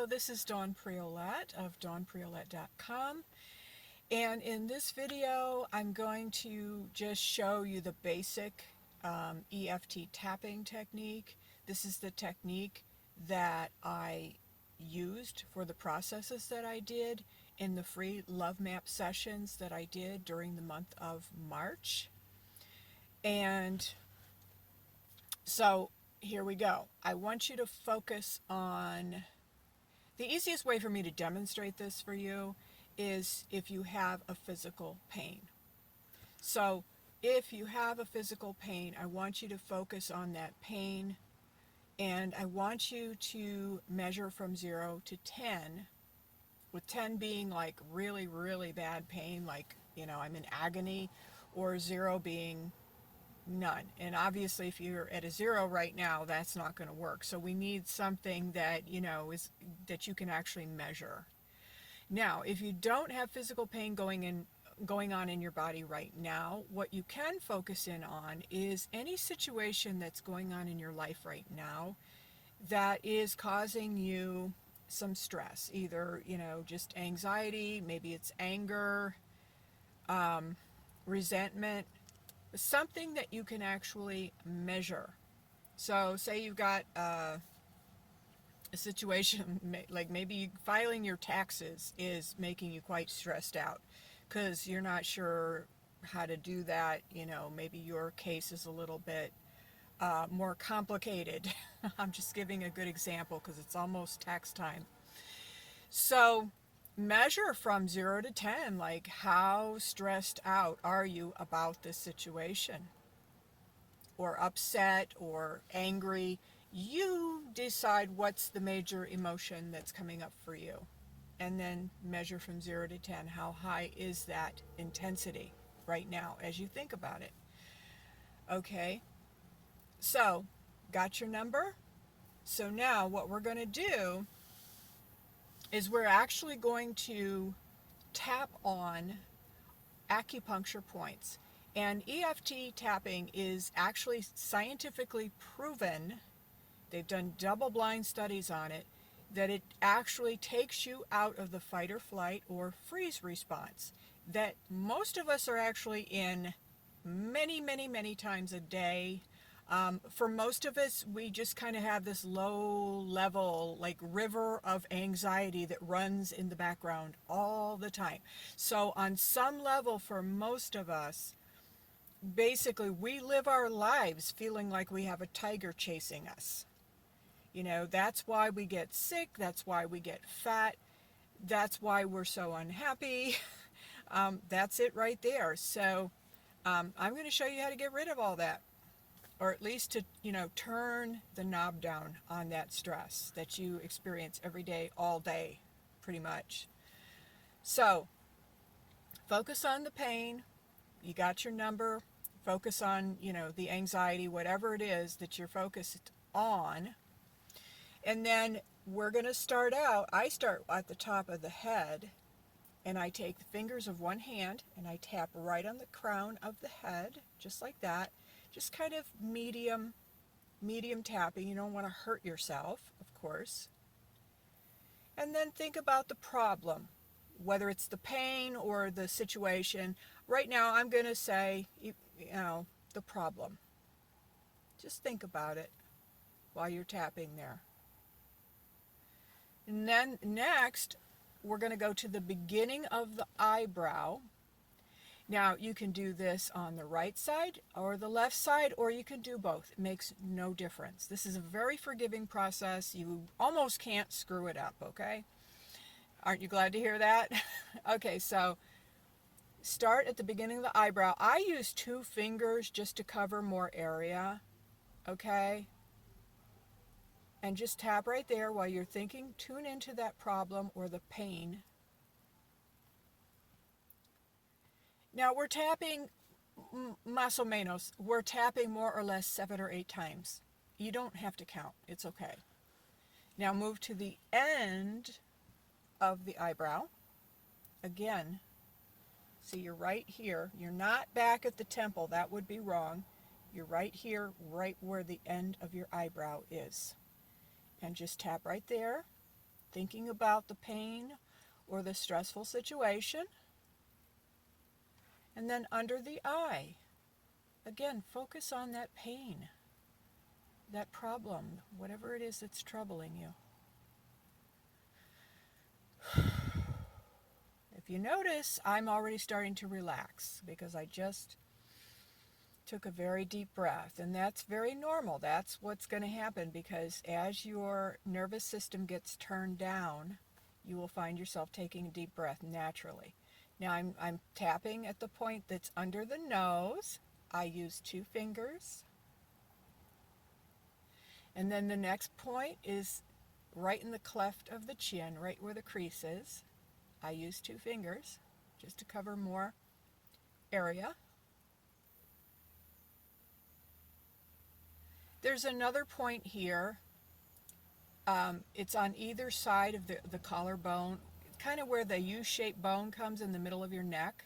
Hello, this is Dawn Priolette of dawnpriolette.com, and in this video I'm going to just show you the basic EFT tapping technique. This is the technique that I used for the processes that I did in the free Love Map sessions that I did during the month of March. And so here we go. I want you to focus on the easiest way for me to demonstrate this for you is if you have a physical pain. So if you have a physical pain, I want you to focus on that pain, and I want you to measure from 0 to 10, with 10 being like really, really bad pain, like, I'm in agony, or 0 being none. And obviously if you're at a 0 right now, that's not going to work. So we need something that is that you can actually measure. Now, if you don't have physical pain going on in your body right now, what you can focus in on is any situation that's going on in your life right now that is causing you some stress, either just anxiety, maybe it's anger, resentment, something that you can actually measure. So say you've got a situation like maybe filing your taxes is making you quite stressed out because you're not sure how to do that. Maybe your case is a little bit more complicated. I'm just giving a good example because it's almost tax time. So measure from 0 to 10, like how stressed out are you about this situation, or upset or angry. You decide what's the major emotion that's coming up for you, and then measure from 0 to 10. How high is that intensity right now as you think about it? Okay, so got your number? So now what we're going to do is we're actually going to tap on acupuncture points. And EFT tapping is actually scientifically proven, they've done double-blind studies on it, that it actually takes you out of the fight or flight or freeze response that most of us are actually in many, many, many times a day. For most of us, we just kind of have this low level, like river of anxiety that runs in the background all the time. So on some level, for most of us, basically we live our lives feeling like we have a tiger chasing us. That's why we get sick, that's why we get fat, that's why we're so unhappy. That's it right there. So I'm going to show you how to get rid of all that, or at least to turn the knob down on that stress that you experience every day, all day, pretty much. So focus on the pain. You got your number. Focus on the anxiety, whatever it is that you're focused on. And then we're going to start out. I start at the top of the head, and I take the fingers of one hand and I tap right on the crown of the head, just like that. Just kind of medium tapping. You don't want to hurt yourself, of course. And then think about the problem, whether it's the pain or the situation. Right now I'm going to say, the problem. Just think about it while you're tapping there. And then next, we're going to go to the beginning of the eyebrow. Now, you can do this on the right side or the left side, or you can do both. It makes no difference. This is a very forgiving process. You almost can't screw it up, okay? Aren't you glad to hear that? Okay, so start at the beginning of the eyebrow. I use 2 fingers just to cover more area, okay? And just tap right there while you're thinking. Tune into that problem or the pain. Now we're tapping más o menos. We're tapping more or less 7 or 8 times. You don't have to count. It's okay. Now move to the end of the eyebrow. Again, see, you're right here. You're not back at the temple. That would be wrong. You're right here, right where the end of your eyebrow is. And just tap right there. thinking about the pain or the stressful situation. And then under the eye, again, focus on that pain, that problem, whatever it is that's troubling you. If you notice, I'm already starting to relax because I just took a very deep breath, and that's very normal. That's what's going to happen, because as your nervous system gets turned down, you will find yourself taking a deep breath naturally. Now I'm tapping at the point that's under the nose. I use 2 fingers. And then the next point is right in the cleft of the chin, right where the crease is. I use 2 fingers just to cover more area. There's another point here. It's on either side of the collarbone, kind of where the U-shaped bone comes in the middle of your neck.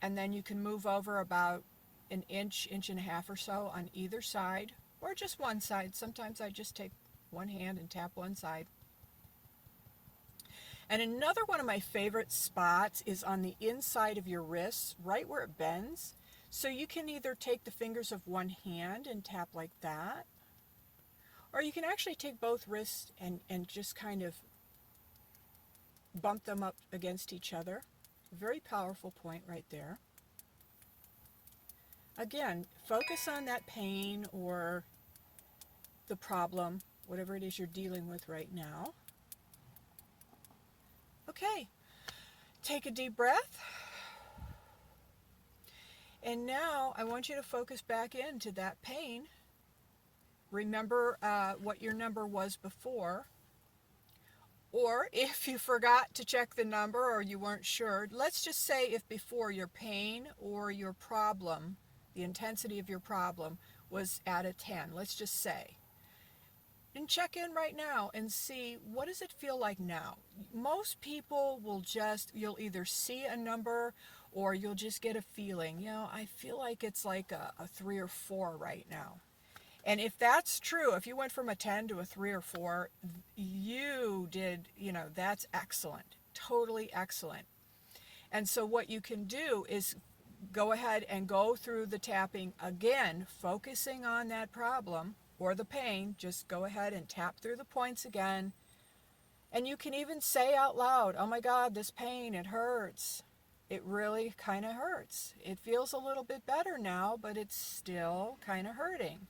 And then you can move over about an inch, inch and a half or so on either side, or just one side. Sometimes I just take one hand and tap one side. And another one of my favorite spots is on the inside of your wrists, right where it bends. So you can either take the fingers of one hand and tap like that, or you can actually take both wrists and just kind of bump them up against each other. Very powerful point right there. Again, focus on that pain or the problem, whatever it is you're dealing with right now. Okay, take a deep breath. And now I want you to focus back into that pain. Remember what your number was before. Or if you forgot to check the number or you weren't sure, let's just say if before your pain or your problem, the intensity of your problem was at a 10, let's just say. And check in right now and see, what does it feel like now? Most people will you'll either see a number or you'll just get a feeling. You know, I feel like it's like a 3 or 4 right now. And if that's true, if you went from a 10 to a 3 or 4, you did, that's excellent. Totally excellent. And so what you can do is go ahead and go through the tapping again, focusing on that problem or the pain. Just go ahead and tap through the points again. And you can even say out loud, oh my God, this pain, it hurts. It really kind of hurts. It feels a little bit better now, but it's still kind of hurting.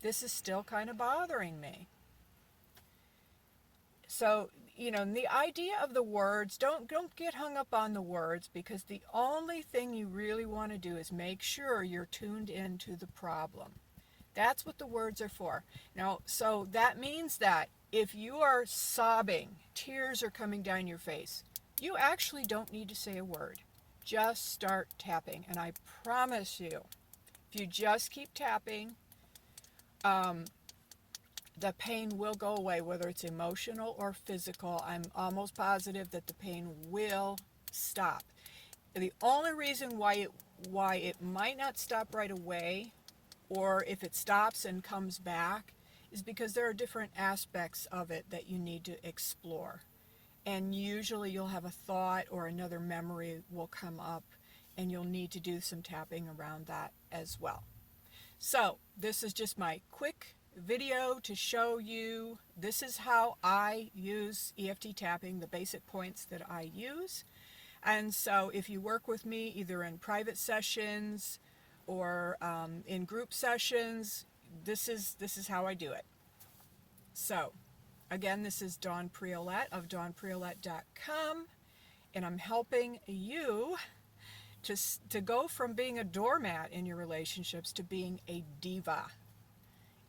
This is still kind of bothering me. So, the idea of the words, don't get hung up on the words, because the only thing you really want to do is make sure you're tuned into the problem. That's what the words are for. Now, so that means that if you are sobbing, tears are coming down your face, you actually don't need to say a word. Just start tapping. And I promise you, if you just keep tapping, the pain will go away, whether it's emotional or physical. I'm almost positive that the pain will stop. The only reason why it might not stop right away, or if it stops and comes back, is because there are different aspects of it that you need to explore. And usually you'll have a thought or another memory will come up, and you'll need to do some tapping around that as well. So this is just my quick video to show you, this is how I use EFT tapping, the basic points that I use. And so if you work with me either in private sessions or in group sessions, this is how I do it. So again, this is Dawn Priolet of dawnpriolet.com, and I'm helping you to go from being a doormat in your relationships to being a diva,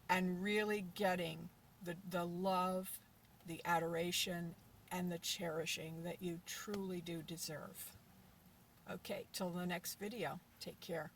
and really getting the love, the adoration, and the cherishing that you truly do deserve. Okay, till the next video, take care.